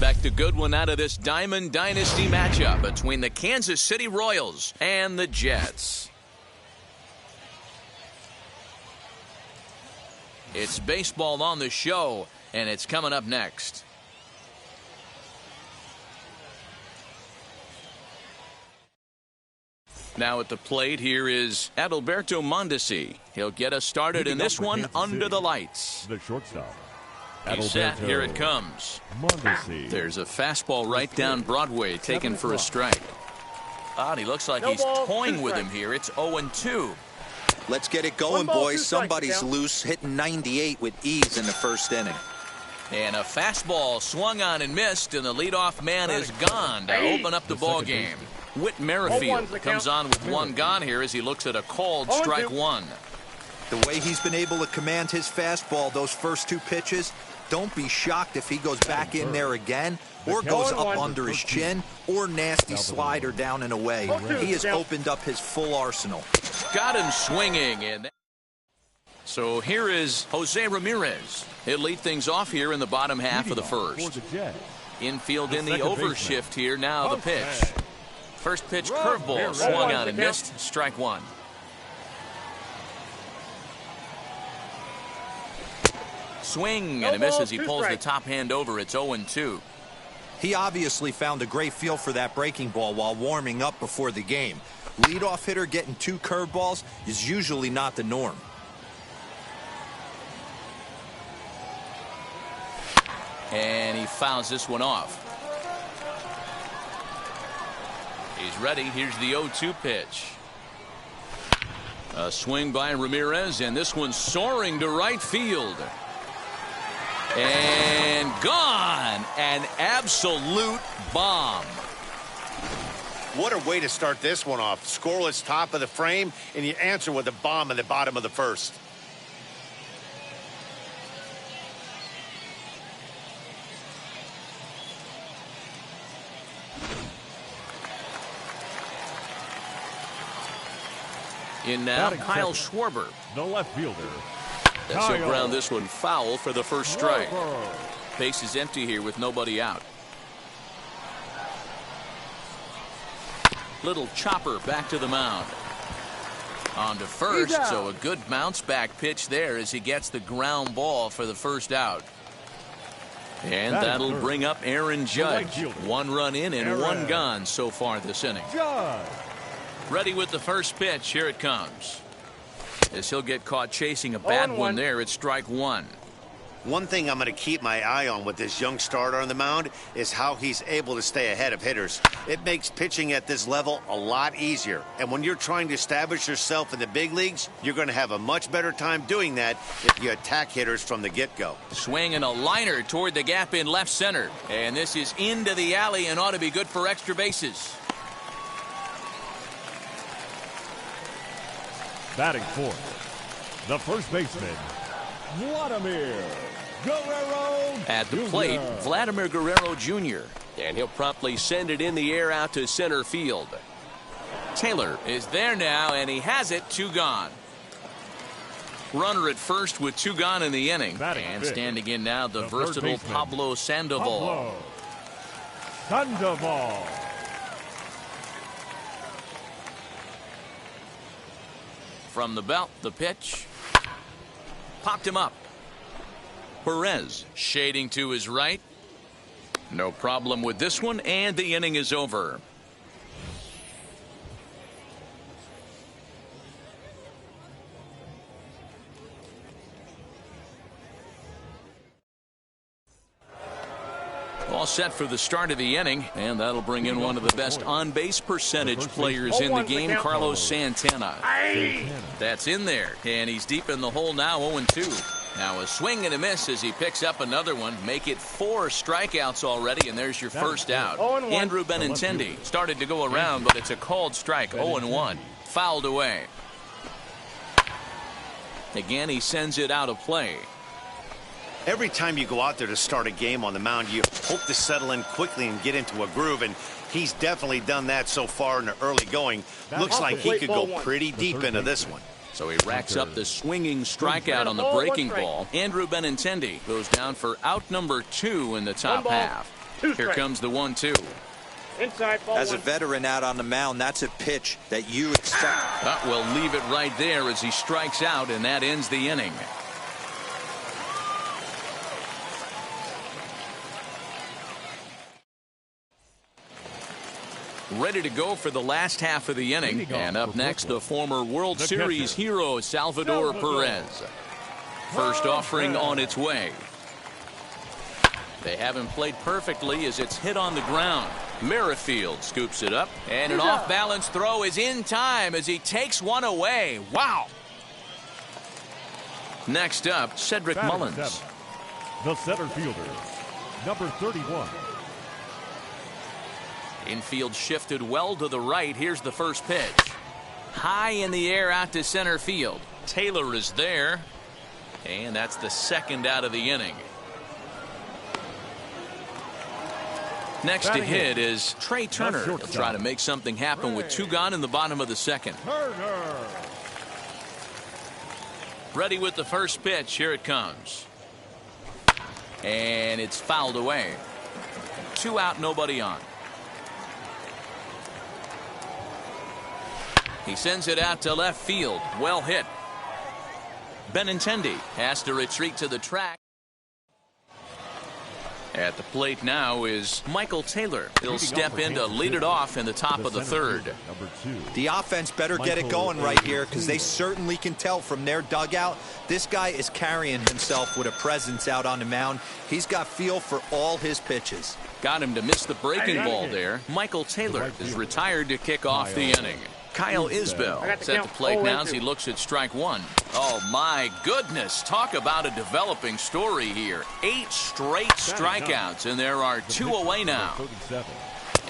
Expect a good one out of this Diamond Dynasty matchup between the Kansas City Royals and the Jets. It's baseball on the show, and it's coming up next. Now at the plate, here is Adalberto Mondesi. He'll get us started in this one under the lights. The shortstop. He's set. Here it comes. Mondesi. There's a fastball right down Broadway, taken for a strike. And he looks like he's toying with him here. It's 0-2. Let's get it going, boys. Somebody's loose, hitting 98 with ease in the first inning. And a fastball swung on and missed, and the leadoff man is gone to open up the ball game. Whit Merrifield comes on with one gone here as he looks at a called strike one. The way he's been able to command his fastball those first two pitches, don't be shocked if he goes back in there again or goes up under his chin or nasty slider down and away. He has opened up his full arsenal. Got him swinging. And so here is Jose Ramirez. He'll lead things off here in the bottom half of the first. Infield in the overshift here. Now the pitch. First pitch curveball swung on and missed. Strike one. Swing and a miss as he pulls the top hand over. It's 0-2. He obviously found a great feel for that breaking ball while warming up before the game. Leadoff hitter getting two curveballs is usually not the norm. And he fouls this one off. He's ready. Here's the 0-2 pitch. A swing by Ramirez, and this one's soaring to right field. And gone. An absolute bomb. What a way to start this one off. Scoreless top of the frame, and you answer with a bomb in the bottom of the first. In now, Kyle Schwarber. The left fielder. He'll ground this one foul for the first strike. Base is empty here with nobody out. Little chopper back to the mound. On to first, so a good bounce back pitch there as he gets the ground ball for the first out. And that'll bring up Aaron Judge. One run in and one gone so far this inning. Ready with the first pitch. Here it comes. As he'll get caught chasing a bad one there, it's strike one. One thing I'm going to keep my eye on with this young starter on the mound is how he's able to stay ahead of hitters. It makes pitching at this level a lot easier. And when you're trying to establish yourself in the big leagues, you're going to have a much better time doing that if you attack hitters from the get-go. Swing and a liner toward the gap in left center. And this is into the alley and ought to be good for extra bases. Batting fourth, the first baseman, Vladimir Guerrero at the plate, Vladimir Guerrero Jr. And he'll promptly send it in the air out to center field. Taylor is there now, and he has it. Two gone. Runner at first with two gone in the inning. And standing in now, the versatile Pablo Sandoval. From the belt, the pitch. Popped him up. Perez shading to his right. No problem with this one, and the inning is over. All set for the start of the inning, and that'll bring in one of the best on-base percentage players in the game, Carlos Santana. That's in there, and he's deep in the hole now, 0-2. Now a swing and a miss as he picks up another one. Make it 4 strikeouts already, and there's your first out. Andrew Benintendi started to go around, but it's a called strike, 0-1. Fouled away. Again, he sends it out of play. Every time you go out there to start a game on the mound, you hope to settle in quickly and get into a groove, and he's definitely done that so far in the early going. Looks like he could go pretty deep into this one. So he racks up the swinging strikeout on the breaking ball. Andrew Benintendi goes down for out number 2 in the top half. Here comes the 1-2. Inside ball. As a veteran out on the mound, that's a pitch that you expect. We'll leave it right there as he strikes out, and that ends the inning. Ready to go for the last half of the inning. And up next, the former World Series hero, Salvador Perez. First offering on its way. They haven't played perfectly as it's hit on the ground. Merrifield scoops it up, and an off-balance throw is in time as he takes one away. Wow! Next up, Cedric Mullins. The center fielder, number 31. Infield shifted well to the right. Here's the first pitch. High in the air out to center field. Taylor is there, and that's the second out of the inning. Next to hit is Trey Turner. He'll try to make something happen with 2 gone in the bottom of the second. Ready with the first pitch. Here it comes. And it's fouled away. 2 out, nobody on. He sends it out to left field. Well hit. Benintendi has to retreat to the track. At the plate now is Michael Taylor. He'll step in to lead it off in the top of the third. The offense better get it going right here because they certainly can tell from their dugout. This guy is carrying himself with a presence out on the mound. He's got feel for all his pitches. Got him to miss the breaking ball there. Michael Taylor is retired to kick off the inning. Kyle Isbell is at the plate now as he looks at strike 1. Oh, my goodness. Talk about a developing story here. 8 straight strikeouts, and there are 2 away now.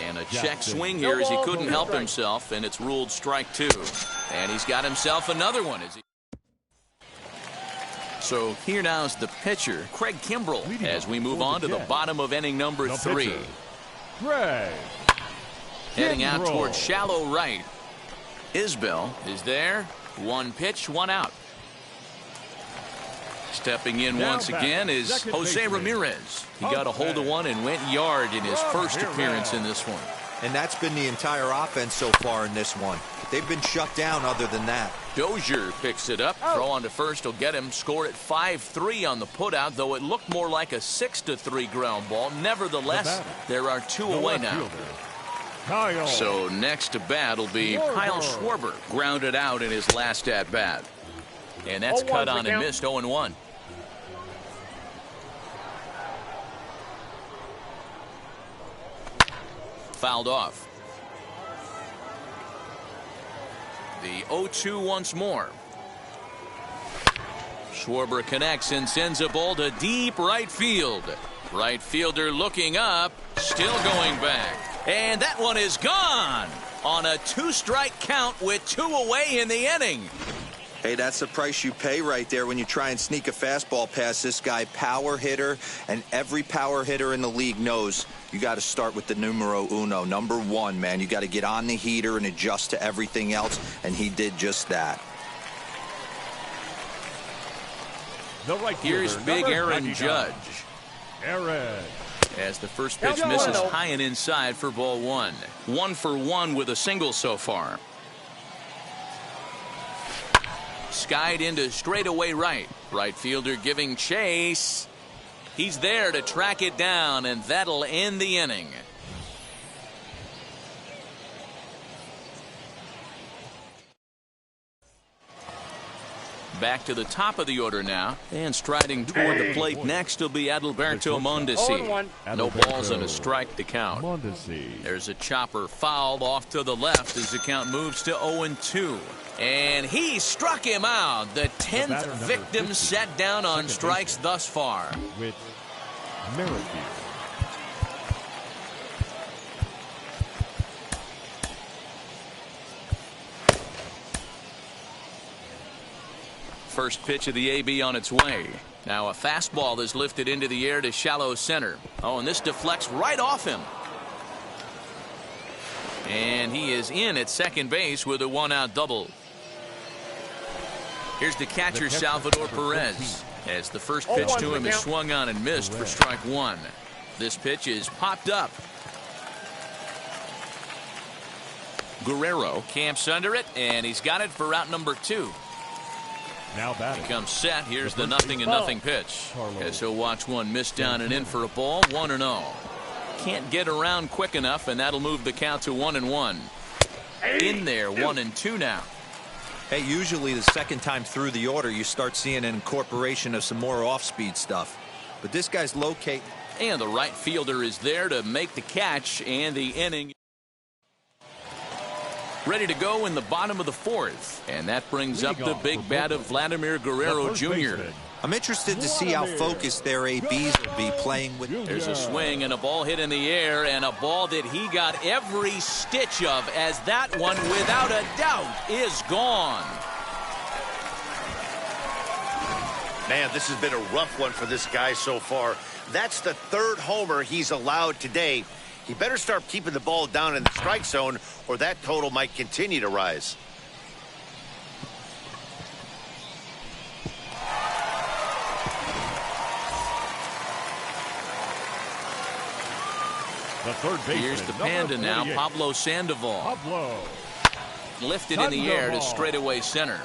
And a check swing here as he couldn't help himself, and it's ruled strike 2. And he's got himself another one. So here now is the pitcher, Craig Kimbrell, as we move on to the bottom of inning number 3. Heading out towards shallow right. Isbell is there. 1 pitch, 1 out. Stepping in once again is Jose Ramirez. He got a hold of one and went yard in his first appearance in this one. And that's been the entire offense so far in this one. They've been shut down other than that. Dozier picks it up. Throw on to first will get him. Score at 5-3 on the putout, though it looked more like a 6-3 ground ball. Nevertheless, there are 2 away now. So next to bat will be Kyle Schwarber, grounded out in his last at bat. And that's cut on and missed. 0-1. Fouled off. The 0-2 once more. Schwarber connects and sends a ball to deep right field. Right fielder looking up, still going back. And that one is gone on a 2-strike count with 2 away in the inning. Hey, that's the price you pay right there when you try and sneak a fastball past this guy. Power hitter, and every power hitter in the league knows you got to start with the numero uno, number 1, man. You got to get on the heater and adjust to everything else, and he did just that. Here's big Aaron Judge. As the first pitch misses high and inside for ball 1. 1 for 1 with a single so far. Skied into straightaway right. Right fielder giving chase. He's there to track it down, and that'll end the inning. Back to the top of the order now, and striding toward the plate next will be Adalberto Mondesi. No balls and a strike to count. There's a chopper fouled off to the left as the count moves to 0-2. And he struck him out. The 10th victim set down on strikes thus far. With Merrifield. First pitch of the AB on its way. Now a fastball is lifted into the air to shallow center. Oh, and this deflects right off him. And he is in at second base with a 1-out double. Here's the catcher, Salvador Perez, as the first pitch to him is swung on and missed for strike 1. This pitch is popped up. Guerrero camps under it, and he's got it for out number 2. Now batting. Becomes set. Here's the 0-0 pitch. As he'll watch one miss down and in for a ball. 1-0. Can't get around quick enough, and that'll move the count to 1-1. In there, 1-2 now. Hey, usually the second time through the order, you start seeing an incorporation of some more off-speed stuff. But this guy's located. And the right fielder is there to make the catch, and the inning ready to go in the bottom of the 4th. And that brings up the big bat of Vladimir Guerrero Jr. I'm interested to see how focused their ABs will be playing with. There's a swing and a ball hit in the air, and a ball that he got every stitch of, as that one, without a doubt, is gone. Man, this has been a rough one for this guy so far. That's the 3rd homer he's allowed today. He better start keeping the ball down in the strike zone, or that total might continue to rise. The third baseman. Here's the Panda now, Pablo Sandoval. Lifted in the air to straightaway center.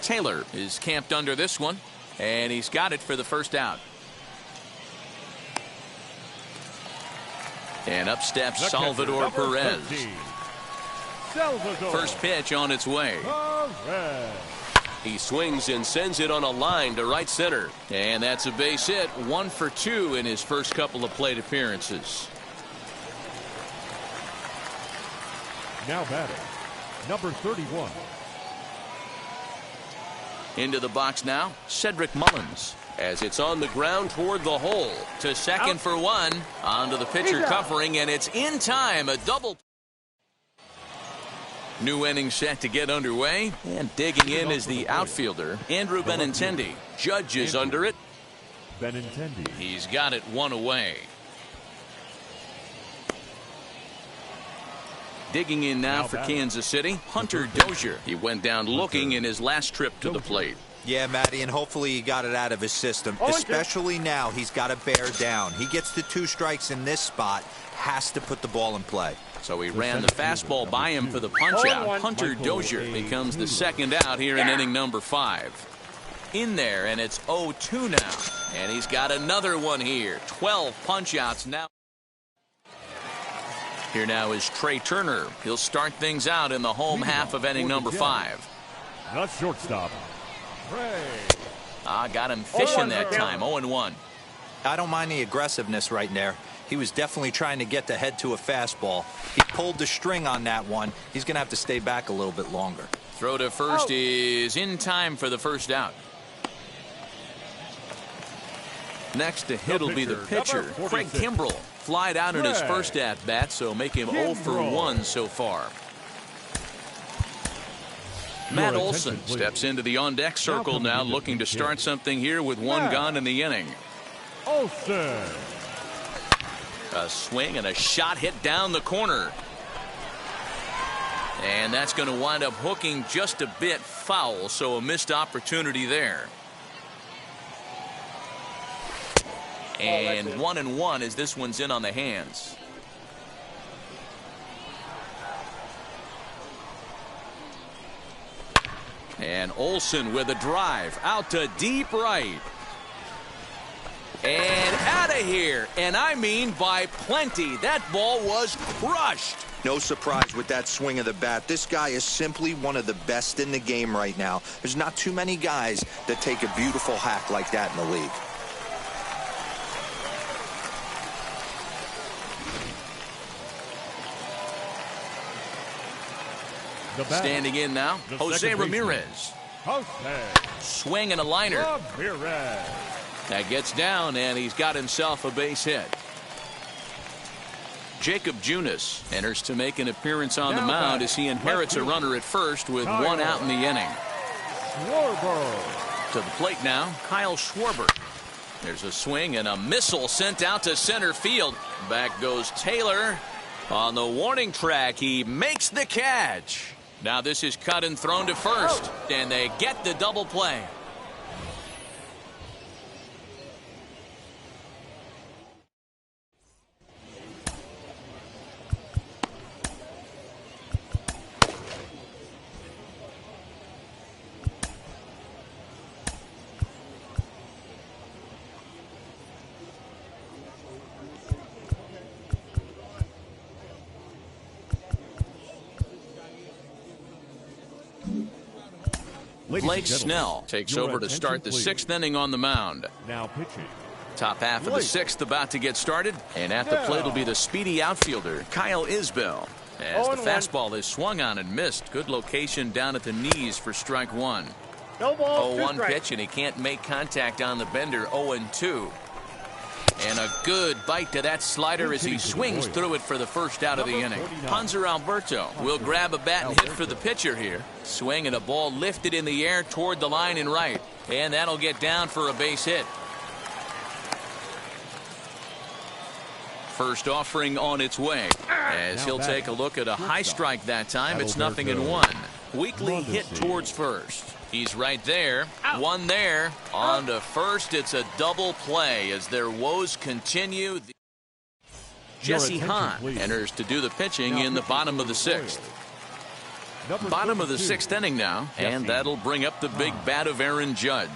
Taylor is camped under this one, and he's got it for the first out. And up steps Salvador Perez. First pitch on its way. He swings and sends it on a line to right center. And that's a base hit. 1 for 2 in his first couple of plate appearances. Now batting, number 31. Into the box now, Cedric Mullins. As it's on the ground toward the hole. To second for 1. Onto the pitcher covering, and it's in time. A double. New inning set to get underway. And digging in is the outfielder, Andrew Benintendi. Judge is under it. Benintendi. He's got it 1 away. Digging in now for Kansas City, Hunter Dozier. He went down looking in his last trip to the plate. Yeah, Matty, and hopefully he got it out of his system. Especially now, he's got to bear down. He gets the 2 strikes in this spot, has to put the ball in play. So he ran the fastball by him for the punch-out. Hunter Dozier becomes the second out here in inning number 5. In there, and it's 0-2 now. And he's got another one here. 12 punch-outs now. Here now is Trey Turner. He'll start things out in the home half of inning number 5. Not shortstop. Got him fishing that time. 0-1. I don't mind the aggressiveness right there. He was definitely trying to get the head to a fastball. He pulled the string on that one. He's going to have to stay back a little bit longer. Throw to first is in time for the first out. Next to hit will be the pitcher, Craig Kimbrell. Flied out in his first at-bat, so make him 0 for 1 so far. Matt Olson steps into the on-deck circle now, looking to start something here with 1 gone in the inning. Olson. A swing and a shot hit down the corner. And that's going to wind up hooking just a bit foul, so a missed opportunity there. And 1-1 as this one's in on the hands. And Olson with a drive out to deep right. And out of here. And I mean by plenty. That ball was crushed. No surprise with that swing of the bat. This guy is simply one of the best in the game right now. There's not too many guys that take a beautiful hack like that in the league. Standing in now, Jose Ramirez. Swing and a liner. That gets down, and he's got himself a base hit. Jacob Junis enters to make an appearance on the mound as he inherits a runner at first with 1 out in the inning. To the plate now, Kyle Schwarber. There's a swing and a missile sent out to center field. Back goes Taylor. On the warning track, he makes the catch. Now this is cut and thrown to first, and they get the double play. Blake Snell takes over to start the 6th inning on the mound. Now pitching. Top half of the 6th about to get started, and at the plate will be the speedy outfielder, Kyle Isbell. As the fastball is swung on and missed. Good location down at the knees for strike 1. 0-1 pitch, and he can't make contact on the bender. 0-2. And a good bite to that slider as he swings through it for the first out of the inning. Hanser Alberto will grab a bat and hit for the pitcher here. Swing and a ball lifted in the air toward the line and right. And that'll get down for a base hit. First offering on its way, as he'll take a look at a high strike that time. It's 0-1. Weakly hit towards first. He's right there. One there. On to first. It's a double play as their woes continue. Jesse Hahn enters to do the pitching in the bottom of the 6th. Bottom of the 6th inning now, and that'll bring up the big bat of Aaron Judge.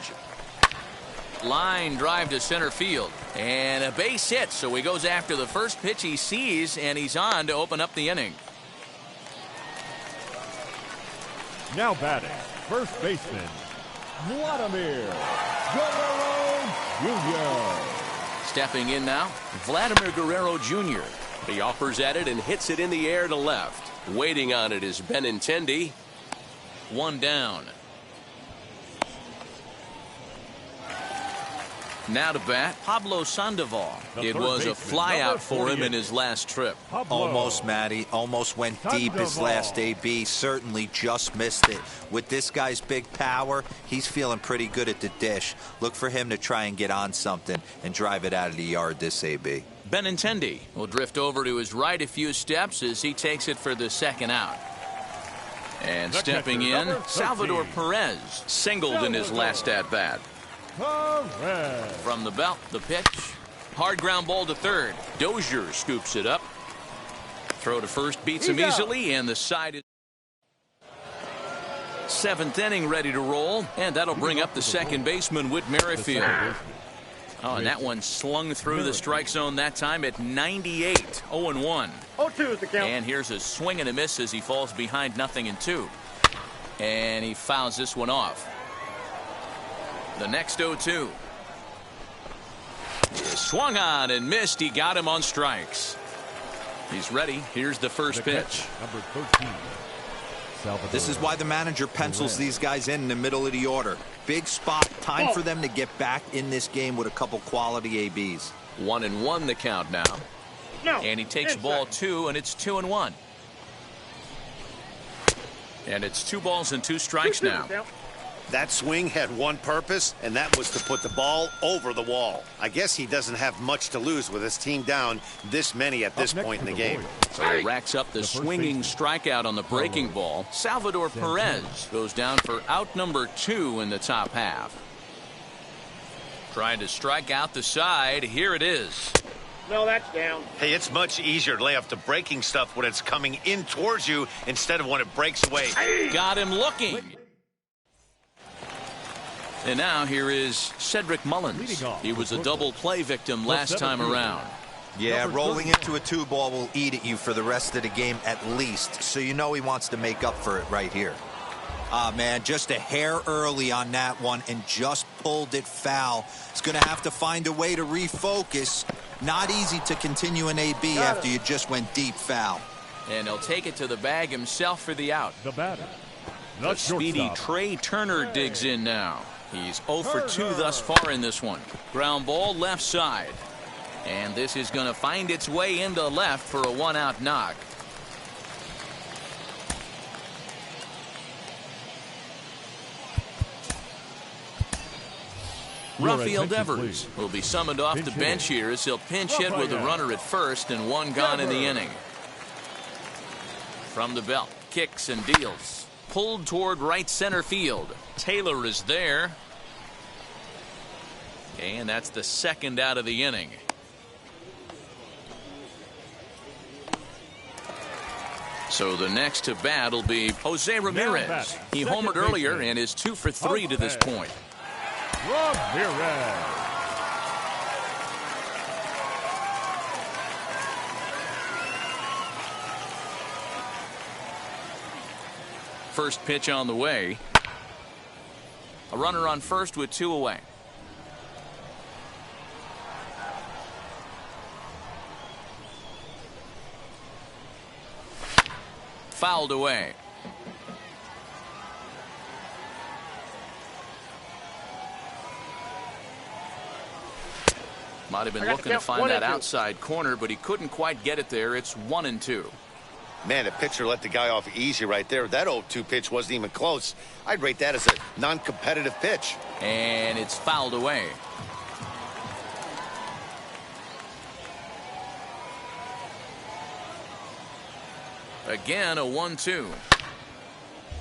Line drive to center field, and a base hit, so he goes after the first pitch he sees, and he's on to open up the inning. Now batting, first baseman, Vladimir Guerrero Jr. Stepping in now, Vladimir Guerrero Jr. He offers at it and hits it in the air to left. Waiting on it is Benintendi. One down. Now to bat, Pablo Sandoval. It was a flyout for him in his last trip. Almost, Matty. Almost went deep his last AB. Certainly just missed it. With this guy's big power, he's feeling pretty good at the dish. Look for him to try and get on something and drive it out of the yard this AB. Benintendi will drift over to his right a few steps as he takes it for the 2nd out. And stepping in, Salvador Perez singled in his last at-bat. From the belt, the pitch. Hard ground ball to third. Dozier scoops it up. Throw to first beats him easily, and the side is 7th inning ready to roll, and that'll bring up the second baseman, Whit Merrifield. Oh, and that one slung through the strike zone that time at 98. 0-1. 0-2 is the count. And here's a swing and a miss as he falls behind 0-2. And he fouls this one off. The next 0-2. Swung on and missed. He got him on strikes. He's ready. Here's the first pitch. Number 13. This is why the manager pencils these guys in the middle of the order. Big spot. Time for them to get back in this game with a couple quality ABs. 1-1 the count now. And he takes ball 2, and it's 2-1. And it's 2 balls and 2 strikes now. That swing had one purpose, and that was to put the ball over the wall. I guess he doesn't have much to lose with his team down this many at this point in the game. So he racks up the swinging strikeout on the breaking ball. Salvador Perez goes down for out number 2 in the top half. Trying to strike out the side. Here it is. No, that's down. Hey, it's much easier to lay off the breaking stuff when it's coming in towards you instead of when it breaks away. Got him looking. And now here is Cedric Mullins. He was a double play victim last time around. Yeah, rolling into a 2-ball will eat at you for the rest of the game at least. So you know he wants to make up for it right here. Ah, man, just a hair early on that one and just pulled it foul. He's going to have to find a way to refocus. Not easy to continue an AB after you just went deep foul. And he'll take it to the bag himself for the out. The batter. The speedy Trey Turner digs in now. He's 0 for 2 thus far in this one. Ground ball left side. And this is going to find its way into left for a 1-out knock. Rafael Devers will be summoned off the bench here as he'll pinch hit with a runner at first and 1 gone in the inning. From the belt, kicks and deals. Pulled toward right center field. Taylor is there. And that's the 2nd out of the inning. So the next to bat will be Jose Ramirez. He homered earlier and is 2 for 3 to this point. Ramirez. First pitch on the way. A runner on first with 2 away. Fouled away. Might have been looking to find that outside corner, but he couldn't quite get it there. It's 1-2. Man, the pitcher let the guy off easy right there. That 0-2 pitch wasn't even close. I'd rate that as a non-competitive pitch. And it's fouled away. Again, a 1-2.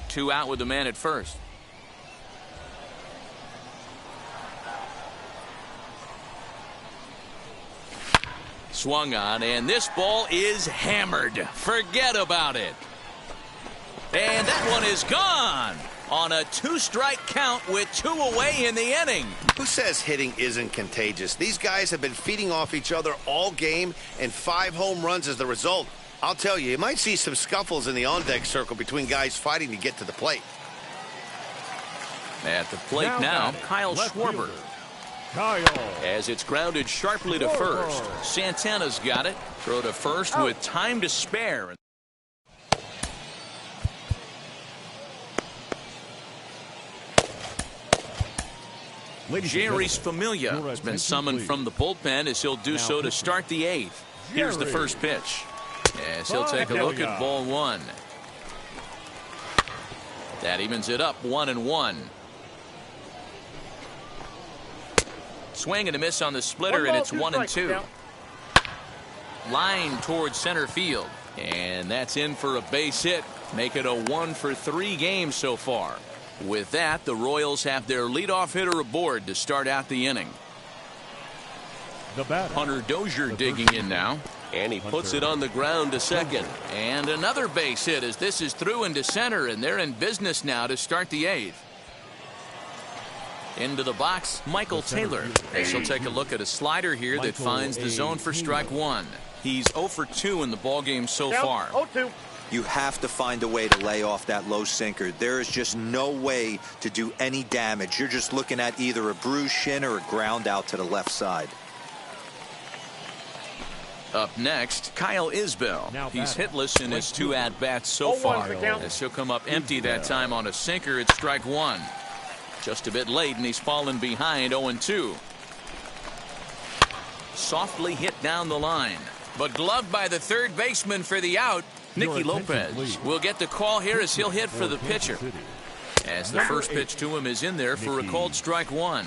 2 out with the man at first. Swung on, and this ball is hammered. Forget about it. And that one is gone on a 2-strike count with 2 away in the inning. Who says hitting isn't contagious? These guys have been feeding off each other all game, and 5 home runs as the result. I'll tell you, you might see some scuffles in the on-deck circle between guys fighting to get to the plate. At the plate now Kyle Schwarber. As it's grounded sharply to first. Santana's got it. Throw to first with time to spare. Jerry's Familia has been summoned from the bullpen as he'll do so to start the 8th. Here's the first pitch. As he'll take a look at ball 1. That evens it up 1-1. Swing and a miss on the splitter, and it's 1-2. Line towards center field, and that's in for a base hit. Make it a 1-for-3 game so far. With that, the Royals have their leadoff hitter aboard to start out the inning. Hunter Dozier digging in now, and he puts it on the ground to second. And another base hit as this is through into center, and they're in business now to start the 8th. Into the box, Michael Taylor. As he'll take a look at a slider here that finds the zone for strike 1. He's 0 for 2 in the ballgame so far. 0-2. You have to find a way to lay off that low sinker. There is just no way to do any damage. You're just looking at either a bruised shin or a ground out to the left side. Up next, Kyle Isbell. He's hitless in his 2 at-bats so far. As he'll come up empty that time on a sinker, it's strike 1. Just a bit late, and he's fallen behind 0-2. Softly hit down the line, but gloved by the third baseman for the out. Nicky Lopez will get the call here as he'll hit for the pitcher. As the first pitch to him is in there for a called strike 1.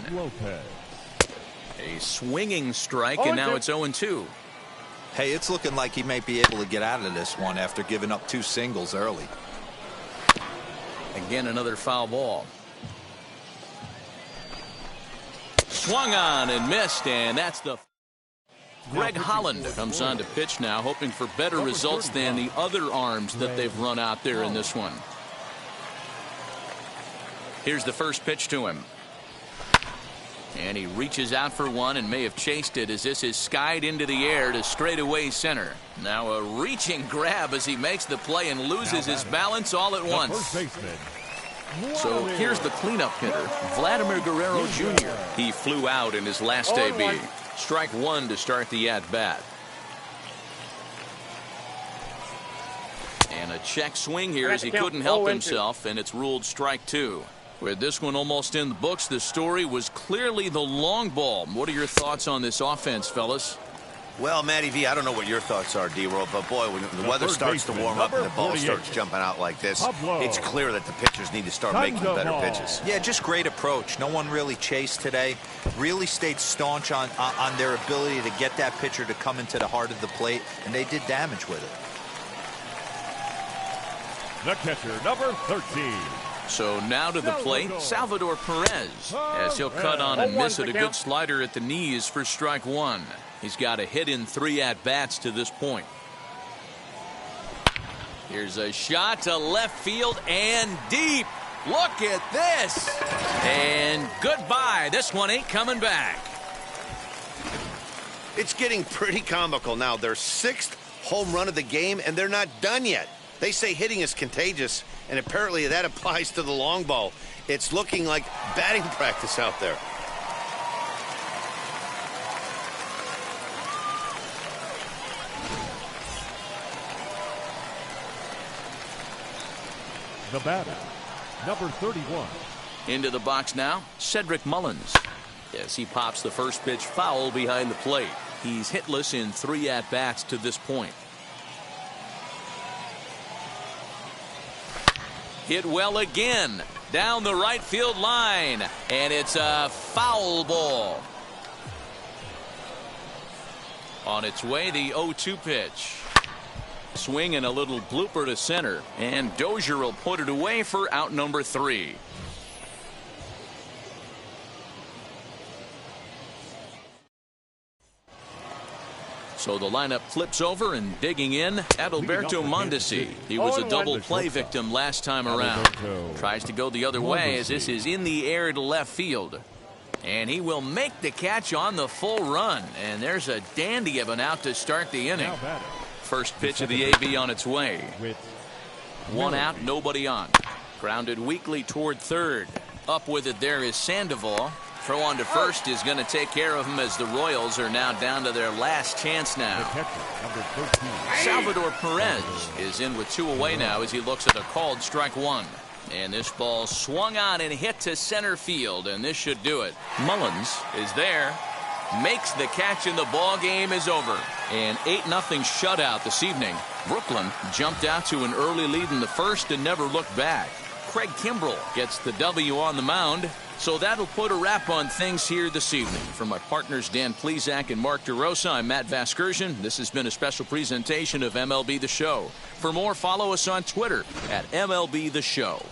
A swinging strike, and now it's 0-2. Hey, it's looking like he might be able to get out of this one after giving up 2 singles early. Again, another foul ball. Swung on and missed, and that's the... Greg Holland comes on to pitch now, hoping for better results than the other arms that they've run out there in this one. Here's the first pitch to him. And he reaches out for one and may have chased it as this is skied into the air to straightaway center. Now a reaching grab as he makes the play and loses his balance all at once. So here's the cleanup hitter, Vladimir Guerrero Jr. He flew out in his last AB. Strike 1 to start the at-bat. And a check swing here as he couldn't help himself, and it's ruled strike 2. With this one almost in the books, the story was clearly the long ball. What are your thoughts on this offense, fellas? Well, Matty V, I don't know what your thoughts are, D-Roll, but boy, when the weather starts to warm up and the ball starts jumping out like this, it's clear that the pitchers need to start making better pitches. Yeah, just great approach. No one really chased today. Really stayed staunch on their ability to get that pitcher to come into the heart of the plate, and they did damage with it. The catcher, number 13. So now to the plate, Salvador Perez, as he'll cut on and miss it. A good slider at the knees for strike 1. He's got a hit in 3 at-bats to this point. Here's a shot to left field and deep. Look at this. And goodbye. This one ain't coming back. It's getting pretty comical now. Their 6th home run of the game, and they're not done yet. They say hitting is contagious, and apparently that applies to the long ball. It's looking like batting practice out there. The batter, number 31. Into the box now, Cedric Mullins. As he pops the first pitch foul behind the plate. He's hitless in 3 at-bats to this point. Hit well again. Down the right field line. And it's a foul ball. On its way, the 0-2 pitch. Swing and a little blooper to center. And Dozier will put it away for out number 3. So the lineup flips over, and digging in, Adalberto Mondesi. He was a double play victim last time around. Tries to go the other way as this is in the air to left field. And he will make the catch on the full run. And there's a dandy of an out to start the inning. First pitch of the AB on its way. 1 out, nobody on. Grounded weakly toward third. Up with it there is Sandoval. Throw on to first is going to take care of him as the Royals are now down to their last chance now. Salvador Perez is in with 2 away now as he looks at a called strike 1. And this ball swung on and hit to center field, and this should do it. Mullins is there, makes the catch, and the ball game is over. An 8-0 shutout this evening. Brooklyn jumped out to an early lead in the first and never looked back. Craig Kimbrell gets the W on the mound. So that'll put a wrap on things here this evening. From my partners Dan Plesac and Mark DeRosa, I'm Matt Vasgersian. This has been a special presentation of MLB The Show. For more, follow us on Twitter at MLB The Show.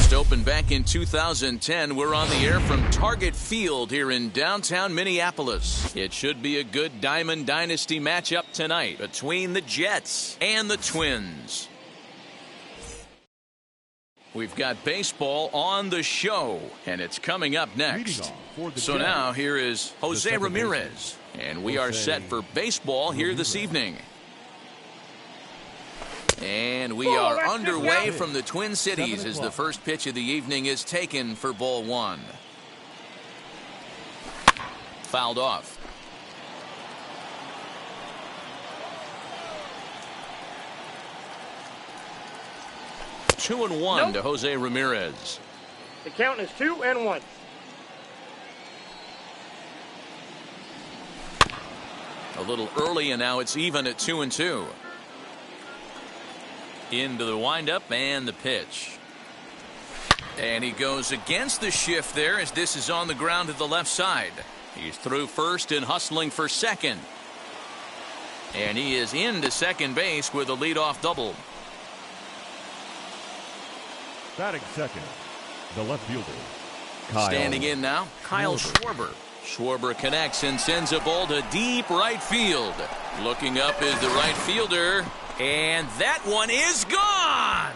First opened back in 2010. We're on the air from Target Field here in downtown Minneapolis. It should be a good Diamond Dynasty matchup tonight between the Jets and the Twins. We've got baseball on the show, and it's coming up next. So now here is Jose Ramirez, and we are set for baseball here this evening. And we are underway from the Twin Cities as the first pitch of the evening is taken for ball one. Fouled off. Two and one to Jose Ramirez. The count is 2-1. A little early, and now it's even at 2-2. Into the windup and the pitch. And he goes against the shift there as this is on the ground to the left side. He's through first and hustling for second. And he is into second base with a leadoff double. Batting second, the left fielder, Kyle. Standing in now, Kyle Schwarber. Schwarber connects and sends a ball to deep right field. Looking up is the right fielder. And that one is gone.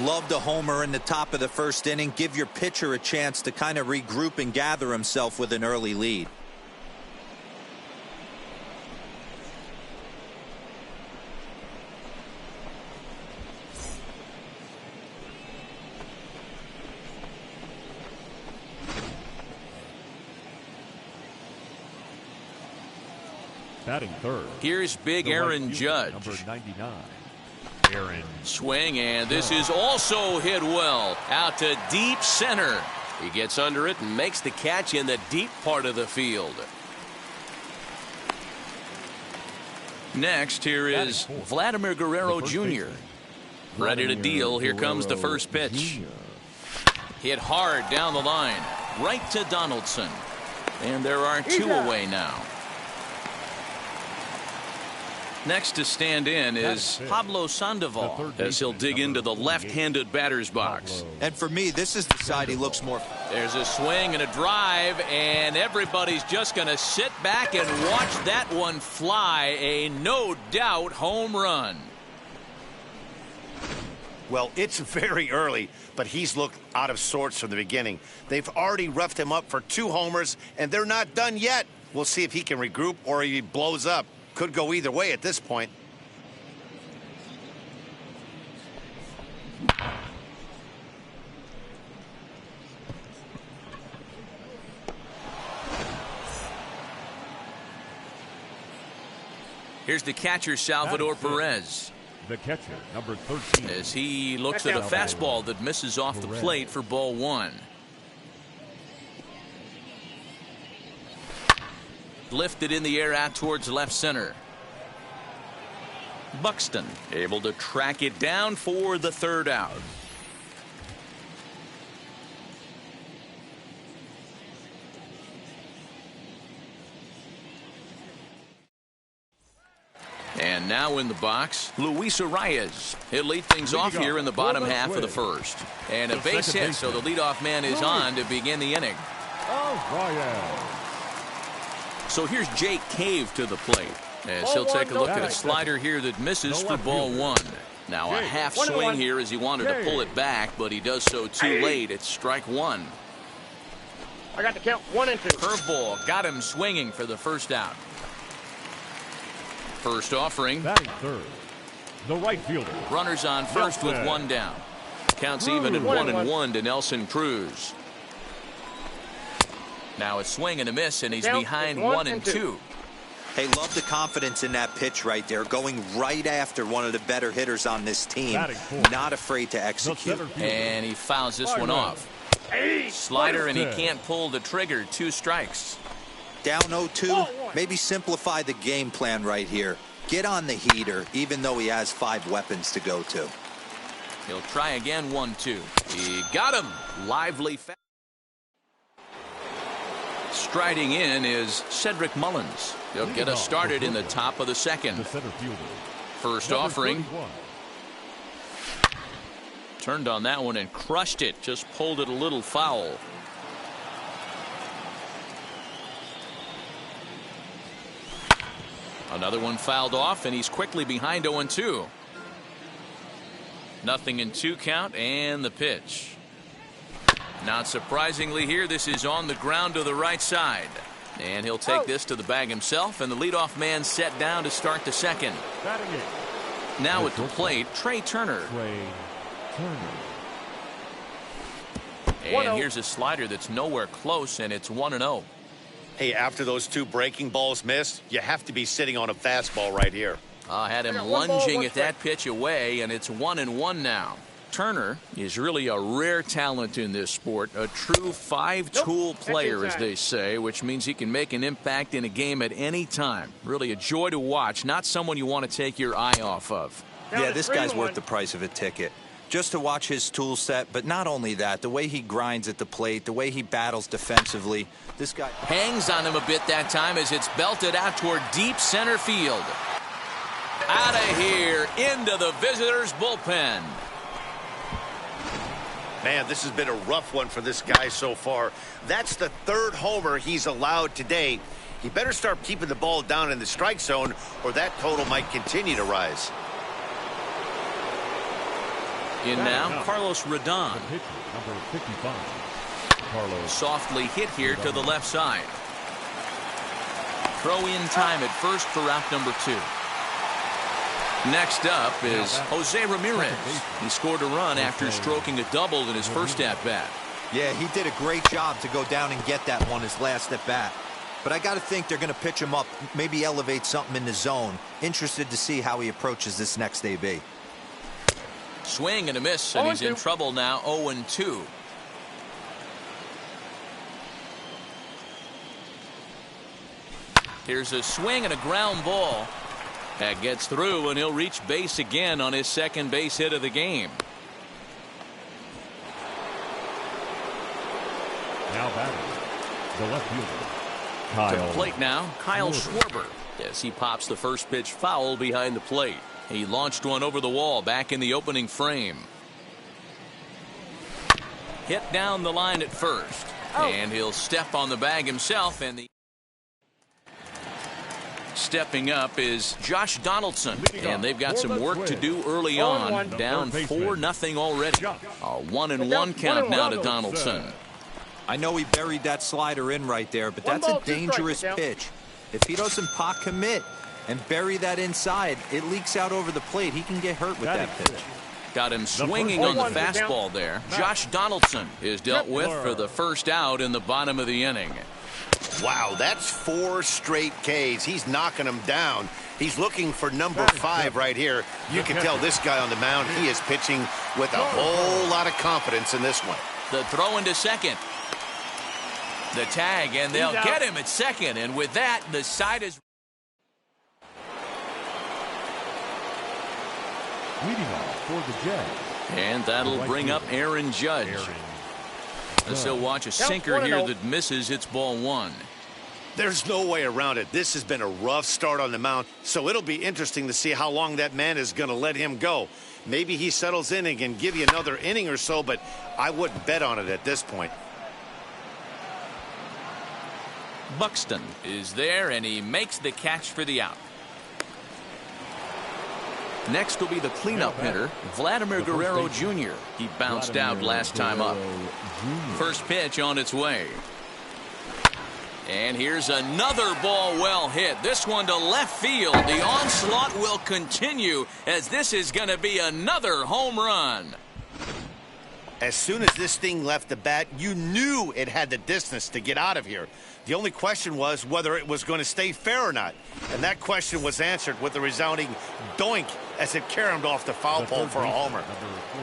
Love the homer in the top of the first inning. Give your pitcher a chance to kind of regroup and gather himself with an early lead. Batting third. Here's big Aaron Judge. Number 99. Aaron. Swing, and this is also hit well. Out to deep center. He gets under it and makes the catch in the deep part of the field. Next, here is Vladimir Guerrero Jr. Ready to deal. Here comes the first pitch. Hit hard down the line. Right to Donaldson. And there are two away now. Next to stand in is Pablo Sandoval as he'll dig into the left-handed batter's box. And for me, this is the side he looks more. There's a swing and a drive, and everybody's just going to sit back and watch that one fly. A no-doubt home run. Well, it's very early, but he's looked out of sorts from the beginning. They've already roughed him up for 2 homers, and they're not done yet. We'll see if he can regroup or he blows up. Could go either way at this point. Here's the catcher, Salvador Perez. The catcher, number 13. As he looks at a fastball that misses off the plate for ball one. Lifted in the air out towards left center. Buxton able to track it down for the third out. And now in the box, Luis Arias. He'll lead things off here in the bottom half of the first. And a base hit, so the leadoff man is on to begin the inning. So here's Jake Cave to the plate, as he'll take a look at a slider here that misses for ball one. Now a half swing here as he wanted to pull it back, but he does so too late. It's strike one. I got the count 1 and 2. Curveball got him swinging for the first out. First offering. Batting third, the right fielder. Runners on first with one down. Counts even at 1-1 to Nelson Cruz. Now a swing and a miss, and he's behind 1-2. Hey, love the confidence in that pitch right there, going right after one of the better hitters on this team. Not afraid to execute. And he fouls this one off. Slider, and he can't pull the trigger. 2 strikes. Down 0-2, maybe simplify the game plan right here. Get on the heater, even though he has 5 weapons to go to. He'll try again, 1-2. He got him. Lively. Striding in is Cedric Mullins. He'll get us started in the top of the second. First offering. Turned on that one and crushed it. Just pulled it a little foul. Another one fouled off, and he's quickly behind 0-2. Nothing in 2 count, and the pitch. Not surprisingly here, this is on the ground to the right side. And he'll take this to the bag himself, and the leadoff man set down to start the second. Now at the plate, Trey Turner. And here's a slider that's nowhere close, and it's 1-0. Hey, after those 2 breaking balls missed, you have to be sitting on a fastball right here. Had him lunging at that pitch away, and it's 1-1 now. Turner is really a rare talent in this sport, a true 5-tool player, as they say, which means he can make an impact in a game at any time. Really a joy to watch, not someone you want to take your eye off of. Yeah, this guy's worth the price of a ticket. Just to watch his tool set, but not only that, the way he grinds at the plate, the way he battles defensively. This guy hangs on him a bit that time as it's belted out toward deep center field. Out of here, into the visitors' bullpen. Man, this has been a rough one for this guy so far. That's the 3rd homer he's allowed today. He better start keeping the ball down in the strike zone, or that total might continue to rise. In now, Carlos Rodon. Number 55. Softly hit here to the left side. Throw in time at first for out number 2. Next up is Jose Ramirez. He scored a run after stroking a double in his first at-bat. Yeah, he did a great job to go down and get that one his last at-bat. But I got to think they're going to pitch him up, maybe elevate something in the zone. Interested to see how he approaches this next AB. Swing and a miss, and he's in trouble now, 0-2. Here's a swing and a ground ball. That gets through, and he'll reach base again on his second base hit of the game. Now batting, the left fielder, To the plate now, Kyle Schwarber. As he pops the first pitch foul behind the plate. He launched one over the wall back in the opening frame. Hit down the line at first. And he'll step on the bag himself, and the stepping up is Josh Donaldson, and they've got some work to do early on. Down 4-0 already. A 1-1 count now to Donaldson. I know he buried that slider in right there, but that's a dangerous pitch. If he doesn't pot commit and bury that inside, it leaks out over the plate. He can get hurt with that pitch. Got him swinging on the fastball there. Josh Donaldson is dealt with for the first out in the bottom of the inning. Wow, that's 4 straight Ks. He's knocking them down. He's looking for number 5 right here. You can tell this guy on the mound, he is pitching with a whole lot of confidence in this one. The throw into second. The tag, and they'll get him at second. And with that, the side is... Leading off for the Jets. And that'll bring up Aaron Judge. Let's still watch a sinker here that misses. It's ball 1. There's no way around it. This has been a rough start on the mound, so it'll be interesting to see how long that man is going to let him go. Maybe he settles in and can give you another inning or so, but I wouldn't bet on it at this point. Buxton is there, and he makes the catch for the out. Next will be the cleanup hitter, Vladimir Guerrero Jr. He bounced out last time up. First pitch on its way. And here's another ball well hit. This one to left field. The onslaught will continue as this is going to be another home run. As soon as this thing left the bat, you knew it had the distance to get out of here. The only question was whether it was going to stay fair or not. And that question was answered with a resounding doink as it caromed off the foul pole for a homer.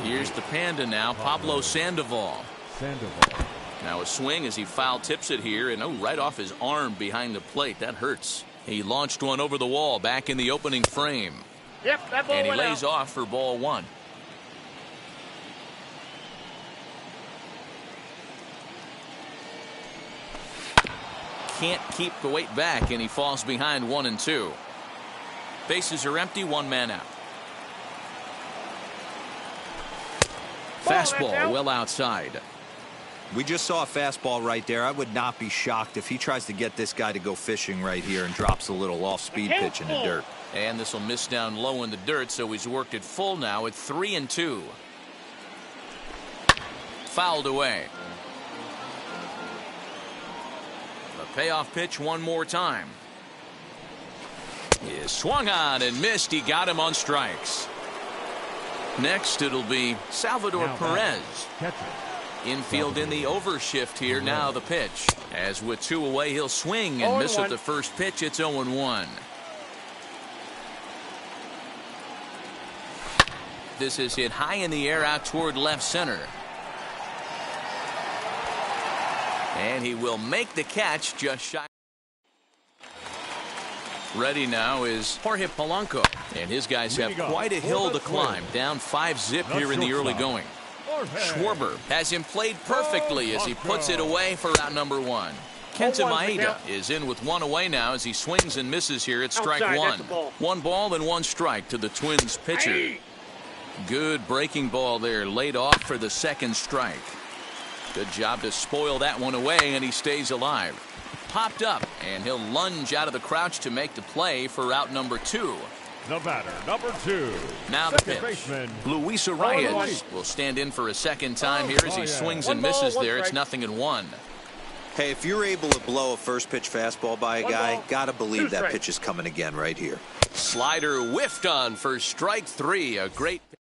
Here's the Panda now, Pablo Sandoval. Now a swing as he foul tips it here, and right off his arm behind the plate. That hurts. He launched one over the wall back in the opening frame. Yep, that ball and he went lays out. off for ball 1. Can't keep the weight back, and he falls behind 1 and 2. Bases are empty, 1 man out. Fastball well outside. We just saw a fastball right there. I would not be shocked if he tries to get this guy to go fishing right here and drops a little off-speed pitch in the dirt. And this will miss down low in the dirt, so he's worked it full now at 3 and 2. Fouled away. The payoff pitch one more time. He is swung on and missed. He got him on strikes. Next, it'll be Salvador Perez. Infield in the overshift here. Now the pitch. As with 2 away, he'll swing and miss at the first pitch. It's 0-1. This is hit high in the air out toward left center. And he will make the catch just shy. Ready now is Jorge Polanco. And his guys have quite a hill to climb. Down 5-zip here in the early going. Schwarber has him played perfectly as he puts it away for out number 1. Kenta Maeda is in with 1 away now as he swings and misses here at strike 1. 1 ball and 1 strike to the Twins pitcher. Good breaking ball there, laid off for the second strike. Good job to spoil that one away, and he stays alive. Popped up, and he'll lunge out of the crouch to make the play for out number 2. The batter, number 2. Now the pitch. Luis Arias will stand in for a second time here as he swings and misses there. It's 0-1. Hey, if you're able to blow a first pitch fastball by a guy, gotta believe that pitch is coming again right here. Slider whiffed on for strike 3. A great pitch.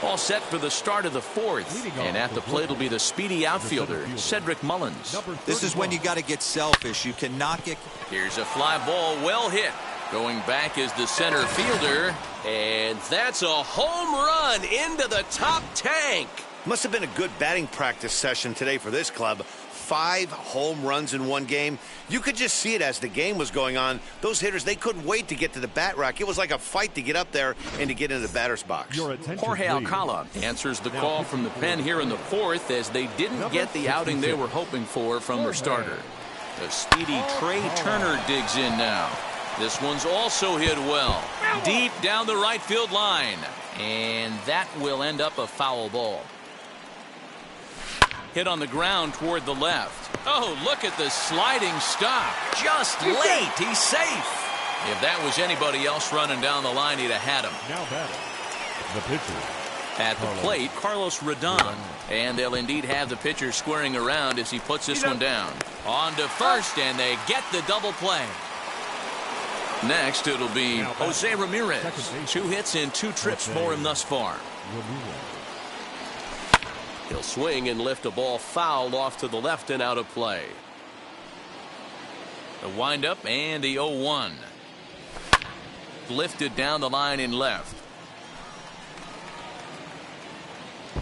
All set for the start of the 4th. And at the plate will be the speedy outfielder, Cedric Mullins. This is when you got to get selfish. You cannot get... Here's a fly ball well hit. Going back is the center fielder. And that's a home run into the top tank. Must have been a good batting practice session today for this club. 5 home runs in 1 game. You could just see it as the game was going on. Those hitters, they couldn't wait to get to the bat rack. It was like a fight to get up there and to get into the batter's box. Jorge Alcala answers the call from the pen here in the 4th as they didn't get the outing they were hoping for from their starter. The speedy Trey Turner digs in now. This one's also hit well. Deep down the right field line. And that will end up a foul ball. Hit on the ground toward the left. Oh, look at the sliding stop. Just late. He's safe. If that was anybody else running down the line, he'd have had him. Now batting, the pitcher. At the plate, Carlos Rodon. And they'll indeed have the pitcher squaring around as he puts this one down. On to first, and they get the double play. Next, it'll be Jose Ramirez. 2 hits and 2 trips for him thus far. He'll swing and lift a ball fouled off to the left and out of play. The windup and the 0-1. Lifted down the line in left.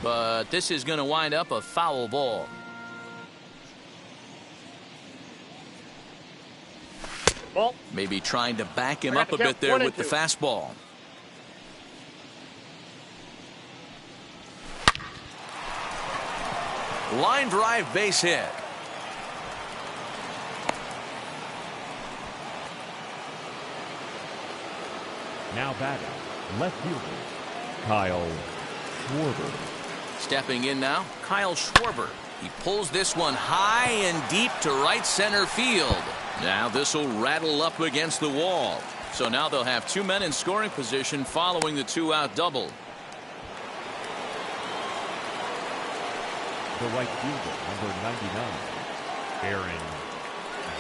But this is going to wind up a foul ball. Ball. Maybe trying to back him up a bit there with the fastball. Line drive base hit. Now batting, left fielder, Kyle Schwarber. Stepping in now, Kyle Schwarber. He pulls this one high and deep to right center field. Now this will rattle up against the wall. So now they'll have two men in scoring position following the two-out double. The right fielder, number 99, Aaron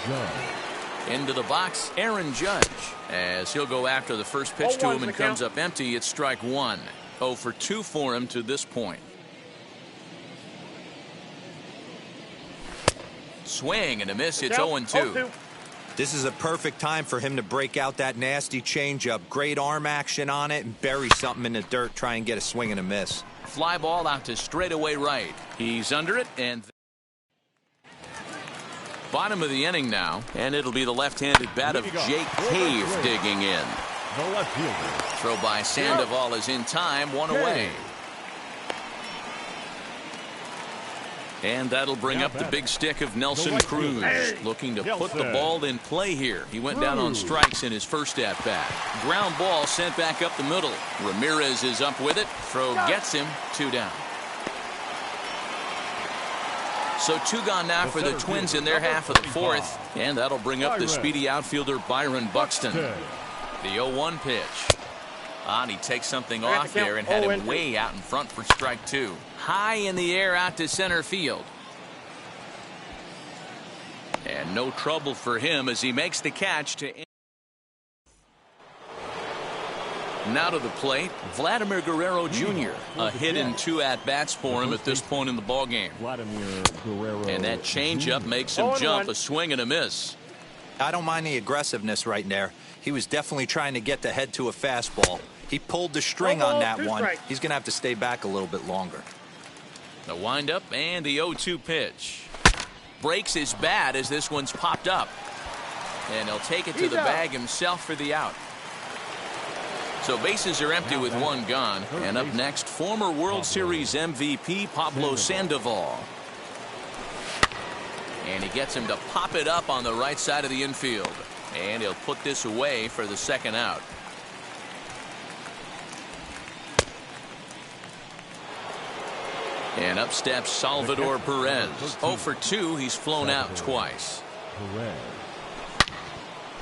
Judge. Into the box, Aaron Judge, as he'll go after the first pitch to him and comes up empty. It's strike one. 0 for 2 for him to this point. Swing and a miss. It's 0-2. This is a perfect time for him to break out that nasty changeup. Great arm action on it and bury something in the dirt. Try and get a swing and a miss. Fly ball out to straightaway right. He's under it, and bottom of the inning now, and it'll be the left-handed bat of Jake Cave digging in. The left fielder. Throw by Sandoval is in time, one away. And that'll bring up the big stick of Nelson Cruz, looking to put the ball in play here. He went down on strikes in his first at-bat. Ground ball sent back up the middle. Ramirez is up with it. Throw gets him, 2 down. So 2 gone now for the Twins in their half of the fourth. And that'll bring up the speedy outfielder Byron Buxton. The 0-1 pitch. And he takes something off there and had him way out in front for strike 2. High in the air out to center field. And no trouble for him as he makes the catch to end. Now to the plate, Vladimir Guerrero Jr. A hit in 2 at-bats for him at this point in the ballgame. Vladimir Guerrero. And that changeup makes him jump, a swing and a miss. I don't mind the aggressiveness right there. He was definitely trying to get the head to a fastball. He pulled the string on that one. He's going to have to stay back a little bit longer. The windup and the 0-2 pitch. Breaks his bat as this one's popped up. And he'll take it to the bag himself for the out. So bases are empty with 1 gone. And up next, former World Series MVP Pablo Sandoval. And he gets him to pop it up on the right side of the infield. And he'll put this away for the second out. And up steps Salvador Perez. 0 for 2. He's flown out twice.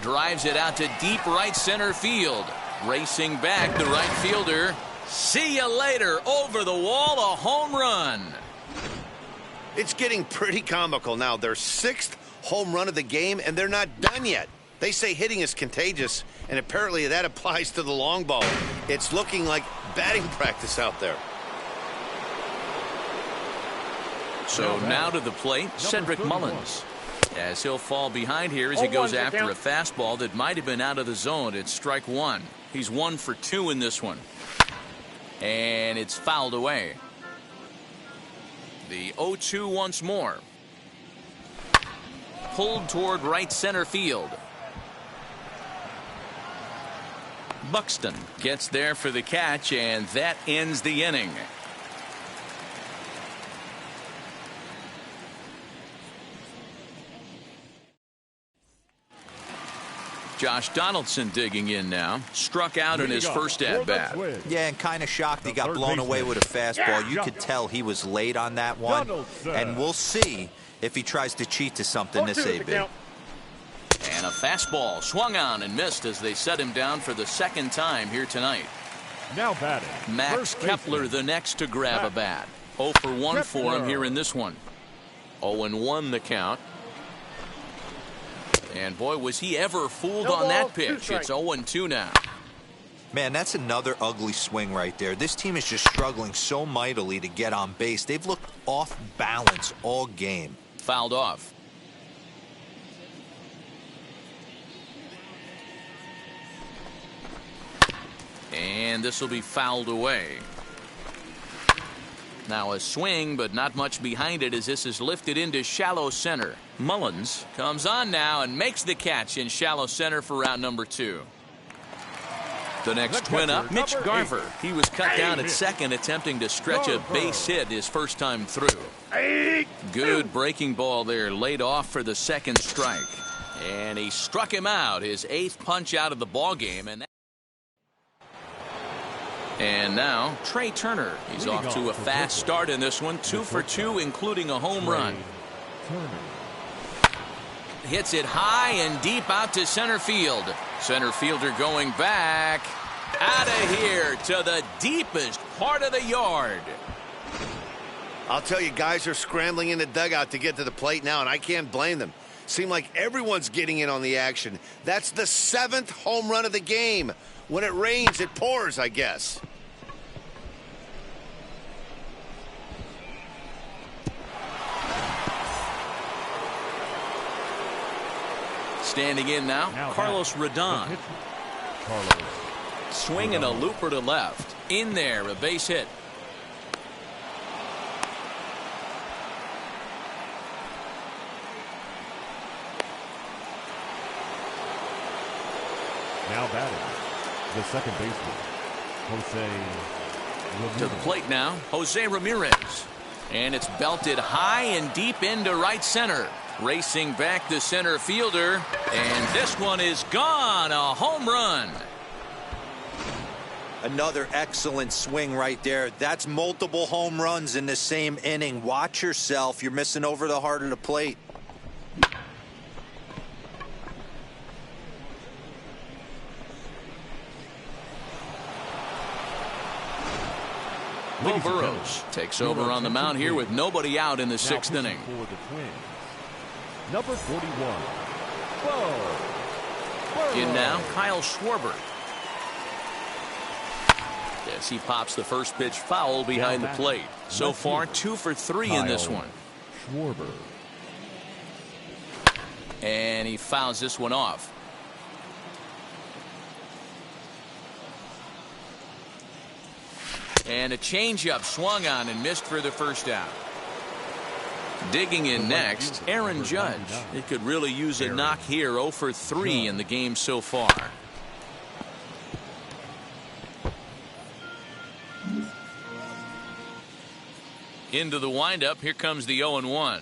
Drives it out to deep right center field. Racing back, the right fielder. See you later. Over the wall, a home run. It's getting pretty comical now. Their 6th home run of the game, and they're not done yet. They say hitting is contagious, and apparently that applies to the long ball. It's looking like batting practice out there. So now to the plate, Cedric Mullins. As he'll fall behind here as he goes after a fastball that might have been out of the zone. It's strike 1. He's 1 for 2 in this one. And it's fouled away. The 0-2 once more. Pulled toward right center field. Buxton gets there for the catch, and that ends the inning. Josh Donaldson digging in now. Struck out in his first at-bat. Yeah, and kind of shocked he got blown away with a fastball. You could tell he was late on that one. And we'll see if he tries to cheat to something this AB. And a fastball swung on and missed as they set him down for the 2nd time here tonight. Now batting, Max Kepler the next to grab a bat. 0 for 1 for him here in this one. 0-1 the count. And boy, was he ever fooled on that pitch. It's 0-2 now. Man, that's another ugly swing right there. This team is just struggling so mightily to get on base. They've looked off balance all game. Fouled off. And this will be fouled away. Now a swing, but not much behind it as this is lifted into shallow center. Mullins comes on now and makes the catch in shallow center for round number 2. The next twin up, Mitch Garver. He was cut down at second, attempting to stretch a base hit his first time through. Good breaking ball there, laid off for the second strike. And he struck him out, his 8th punch out of the ball game. And now Trey Turner. He's off to a fast start in this one, 2 for 2, including a home run. Hits it high and deep out to center field. Center fielder going back. Out of here to the deepest part of the yard. I'll tell you, guys are scrambling in the dugout to get to the plate now, and I can't blame them. Seem like everyone's getting in on the action. That's the 7th home run of the game. When it rains, it pours, I guess. Standing in now Carlos Rodon. Swinging a looper to left. In there, a base hit. Now batting, the second baseman, Jose Ramirez. To the plate now, Jose Ramirez. And it's belted high and deep into right center. Racing back the center fielder. And this one is gone. A home run. Another excellent swing right there. That's multiple home runs in the same inning. Watch yourself. You're missing over the heart of the plate. Will Burrows takes over on the mound here with nobody out in the 6th inning. For the Twins, number 41, Bo. In now, Kyle Schwarber. As he pops the first pitch foul behind the plate. So far, 2 for 3 in this one. Schwarber. And he fouls this one off. And a changeup swung on and missed for the first out. Digging in next, Aaron Judge. He could really use a knock here. 0 for 3 in the game so far. Into the windup. Here comes the 0-1.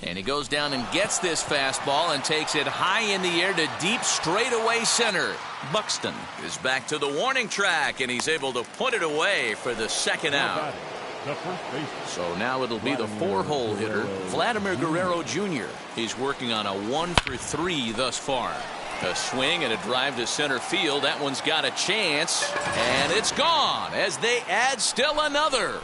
And he goes down and gets this fastball and takes it high in the air to deep straightaway center. Buxton is back to the warning track, and he's able to put it away for the second out. So now it'll be the 4-hole hitter, Vladimir Guerrero Jr. He's working on a 1 for 3 thus far. A swing and a drive to center field. That one's got a chance, and it's gone as they add still another.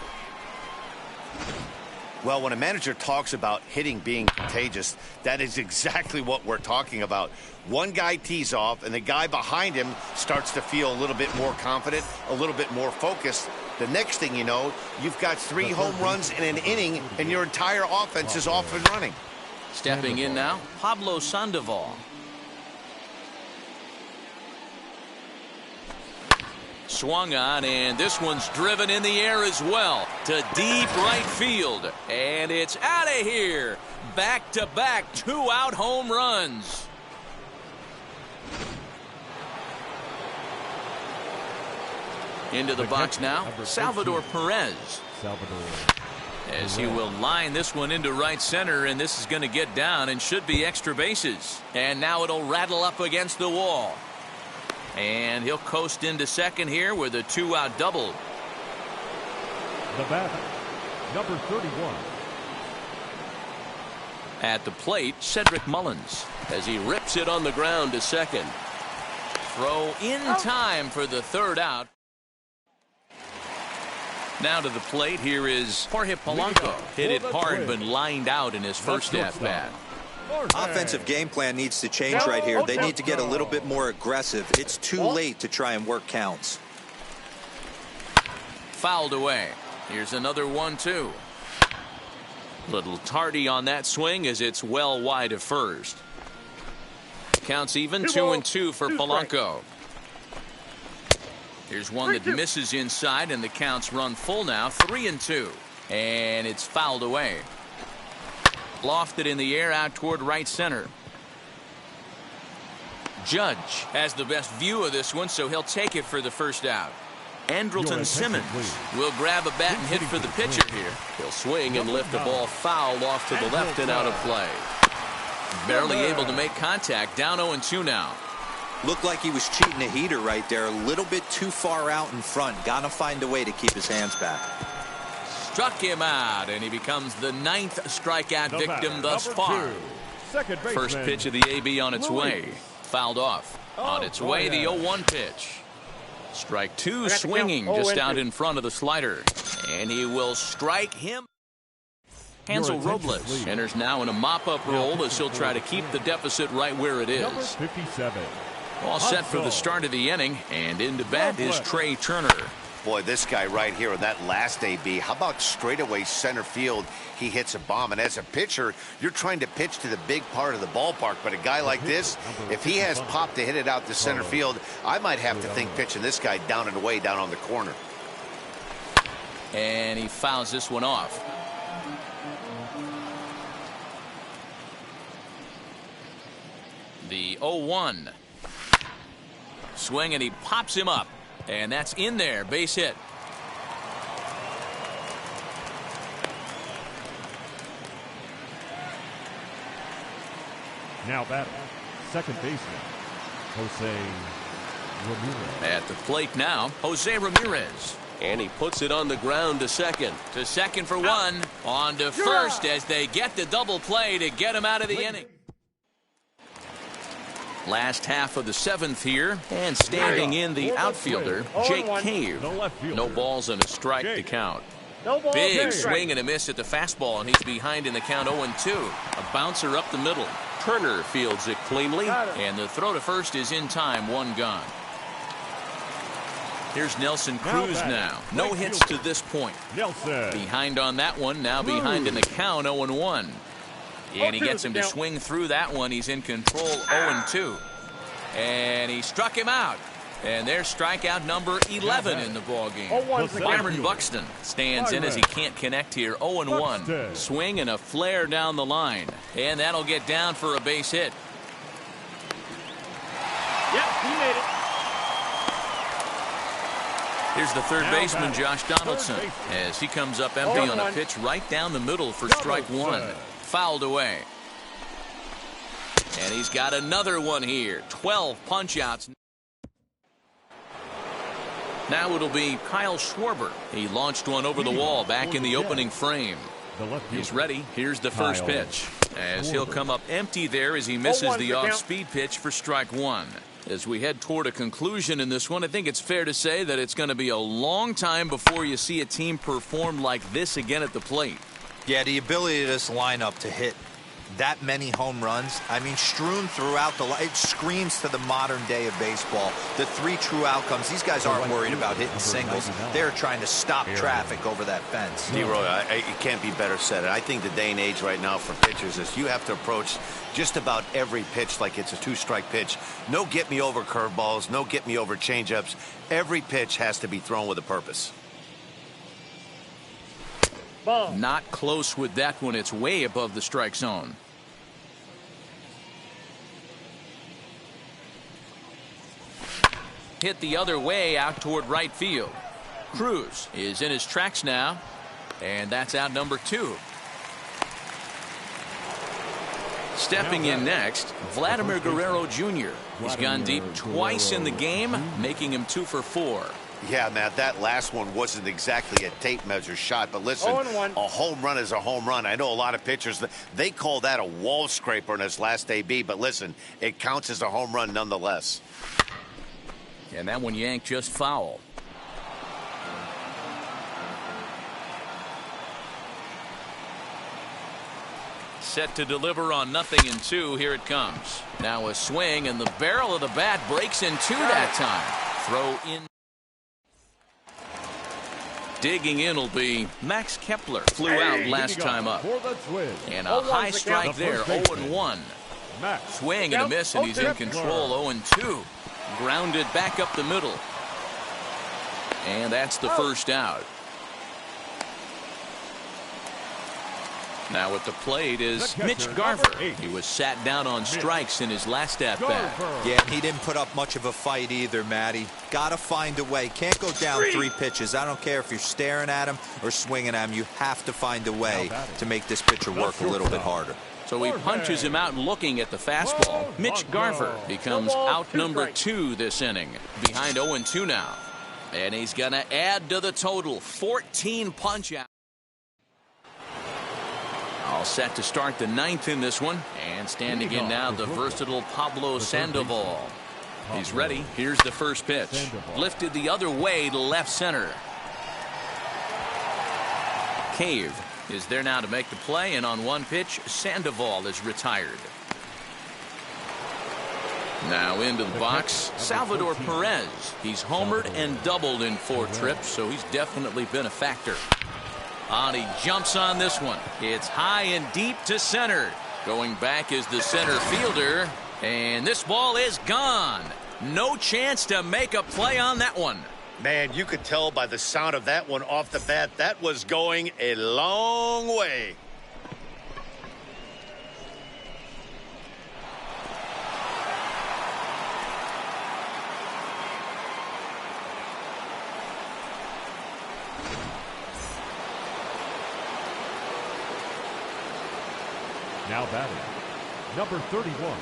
Well, when a manager talks about hitting being contagious, that is exactly what we're talking about. One guy tees off, and the guy behind him starts to feel a little bit more confident, a little bit more focused. The next thing you know, you've got 3 home runs in an inning, and your entire offense is off and running. Stepping in now, Pablo Sandoval. Swung on, and this one's driven in the air as well to deep right field. And it's out of here. Back-to-back 2-out home runs. Into the box now, Salvador Perez. As he will line this one into right center, and this is going to get down and should be extra bases. And now it'll rattle up against the wall. And he'll coast into second here with a 2-out double. The batter, number 31. At the plate, Cedric Mullins as he rips it on the ground to second. Throw in time for the 3rd out. Now to the plate, here is Jorge Polanco. Hit it hard but lined out in his first at-bat. Offensive game plan needs to change right here. They need to get a little bit more aggressive. It's too late to try and work counts. Fouled away. Here's another 1-2. Little tardy on that swing as it's well wide of first. Counts even, 2-2 for Polanco. Here's one that misses inside, and the counts run full now, 3-2. And it's fouled away. Lofted in the air out toward right center. Judge has the best view of this one, so he'll take it for the first out. Andrelton Simmons will grab a bat and hit for the pitcher here. He'll swing and lift the ball foul off to the left and out of play. Barely able to make contact. Down 0-2 now. Looked like he was cheating a heater right there. A little bit too far out in front. Gotta find a way to keep his hands back. Struck him out, and he becomes the 9th strikeout victim thus far. First pitch of the AB on its way. Fouled off. On its way, the 0-1 pitch. Strike 2 swinging just out in front of the slider. And he will strike him. Hansel Robles enters now in a mop-up role as he'll try to keep the deficit right where it is. All set for the start of the inning, and into bat is Trey Turner. Boy, this guy right here in that last AB, how about straightaway center field? He hits a bomb, and as a pitcher, you're trying to pitch to the big part of the ballpark, but a guy like this, if he has pop to hit it out to center field, I might have to think pitching this guy down and away down on the corner. And he fouls this one off. The 0-1. Swing, and he pops him up. And that's in there. Base hit. Now batting, second baseman, Jose Ramirez. At the plate now, Jose Ramirez. And he puts it on the ground to second. To second for one. On to first as they get the double play to get him out of the inning. Last half of the 7th here, and standing in the outfielder, Jake Cave. No balls and a strike to count. Big swing and a miss at the fastball, and he's behind in the count 0-2. A bouncer up the middle. Turner fields it cleanly. And the throw to first is in time, one gone. Here's Nelson Cruz now. No hits to this point. Behind on that one, now behind in the count 0-1. And he gets him to swing through that one. He's in control, 0-2. And he struck him out. And there's strikeout number 11 in the ballgame. Byron Buxton stands in as he can't connect here, 0-1. Swing and a flare down the line. And that'll get down for a base hit. Yep, he made it. Here's the third baseman, Josh Donaldson, as he comes up empty on a pitch right down the middle for strike one. Fouled away. And he's got another one here. 12 punch-outs. Now it'll be Kyle Schwarber. He launched one over the wall back in the opening frame. He's ready. Here's the first pitch. As he'll come up empty there as he misses the off-speed pitch for strike one. As we head toward a conclusion in this one, I think it's fair to say that it's going to be a long time before you see a team perform like this again at the plate. Yeah, the ability of this lineup to hit that many home runs, I mean, strewn throughout it screams to the modern day of baseball. The 3 true outcomes. These guys aren't worried about hitting singles. They're trying to stop traffic over that fence. D-Roy, it can't be better said. I think the day and age right now for pitchers is you have to approach just about every pitch like it's a 2-strike pitch. No get-me-over curveballs, no get-me-over changeups. Every pitch has to be thrown with a purpose. Not close with that one. It's way above the strike zone. Hit the other way out toward right field. Cruz is in his tracks now, and that's out number 2. Stepping in next, Vladimir Guerrero Jr. He's gone deep twice in the game, making him 2 for 4. Yeah, Matt, that last one wasn't exactly a tape measure shot, but listen, a home run is a home run. I know a lot of pitchers, they call that a wall scraper in his last AB, but listen, it counts as a home run nonetheless. And that one yanked just foul. Set to deliver on 0-2. Here it comes. Now a swing, and the barrel of the bat breaks in two that time. Throw in. Digging in will be Max Kepler. Flew out last time up. And a high strike there, 0-1. Swing and a miss, and he's in control, 0-2. Grounded back up the middle. And that's the first out. Now at the plate is Mitch Garver. He was sat down on strikes in his last at-bat. Yeah, he didn't put up much of a fight either, Matty. Gotta find a way. Can't go down 3 pitches. I don't care if you're staring at him or swinging at him. You have to find a way to make this pitcher work a little bit harder. So he punches him out looking at the fastball. Mitch Garver becomes out number 2 this inning. Behind 0-2 now. And he's going to add to the total. 14 punch-outs. All set to start the 9th in this one. And standing in now, the versatile Pablo Sandoval. He's ready. Here's the first pitch. Lifted the other way to left center. Cave is there now to make the play, and on one pitch, Sandoval is retired. Now into the box, Salvador Perez. He's homered and doubled in 4 trips, so he's definitely been a factor. And he jumps on this one. It's high and deep to center. Going back is the center fielder, and this ball is gone. No chance to make a play on that one. Man, you could tell by the sound of that one off the bat, that was going a long way. Now batting, number 31.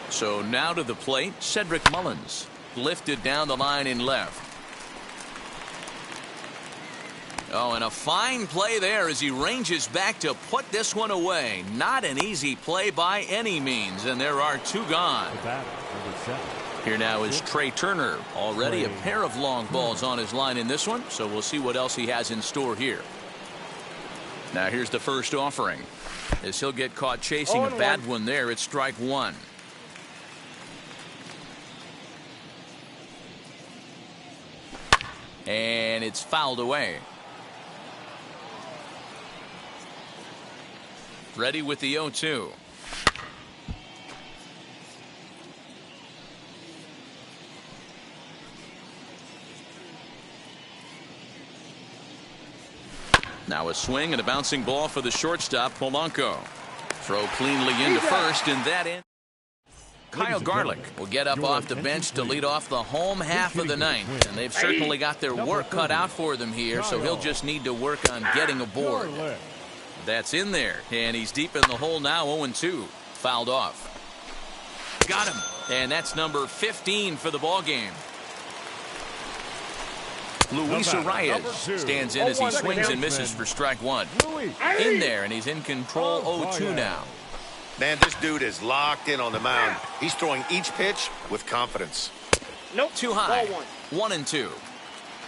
So now to the plate, Cedric Mullins. Lifted down the line in left. Oh, and a fine play there as he ranges back to put this one away. Not an easy play by any means, and there are 2 gone. Here now is Trey Turner. Already a pair of long balls on his line in this one, so we'll see what else he has in store here. Now here's the first offering. As he'll get caught chasing a bad one there, it's strike 1. And it's fouled away. Ready with the 0-2. Now a swing and a bouncing ball for the shortstop, Polanco. Throw cleanly into first, and that in. Kyle Garlick will get up off the bench to lead off the home half of the 9th, and they've certainly got their work cut out for them here, so he'll just need to work on getting aboard. That's in there, and he's deep in the hole now, 0-2. Fouled off. Got him, and that's number 15 for the ball game. Luis Arias stands in as he swings and misses for strike 1. In there, and he's in control, 0-2 now. Man, this dude is locked in on the mound. He's throwing each pitch with confidence. Nope. Too high. 1-2.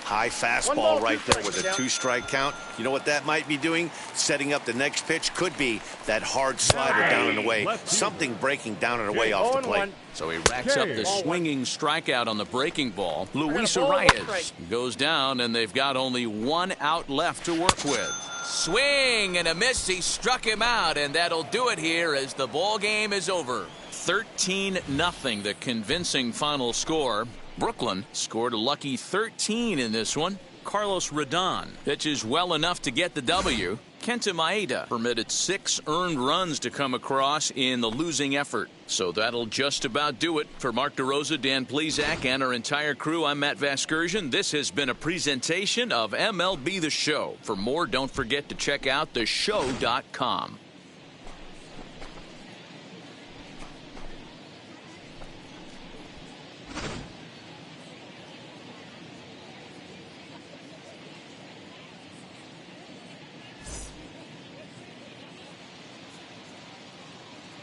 High fastball right there with a 2-strike count. You know what that might be doing? Setting up the next pitch. Could be that hard slider down and away. Something breaking down and away off the plate. So he racks up the swinging strikeout on the breaking ball. Luis Arias goes down, and they've got only 1 out left to work with. Swing and a miss. He struck him out, and that'll do it here as the ball game is over. 13-0, the convincing final score. Brooklyn scored a lucky 13 in this one. Carlos Rodon pitches well enough to get the W. Kenta Maeda permitted 6 earned runs to come across in the losing effort. So that'll just about do it. For Mark DeRosa, Dan Plesac, and our entire crew, I'm Matt Vasgersian. This has been a presentation of MLB The Show. For more, don't forget to check out theshow.com.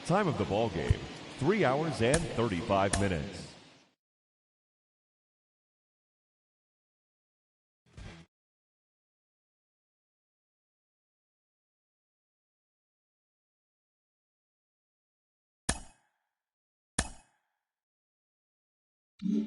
Time of the ball game, 3 hours and 35 minutes. Mm-hmm.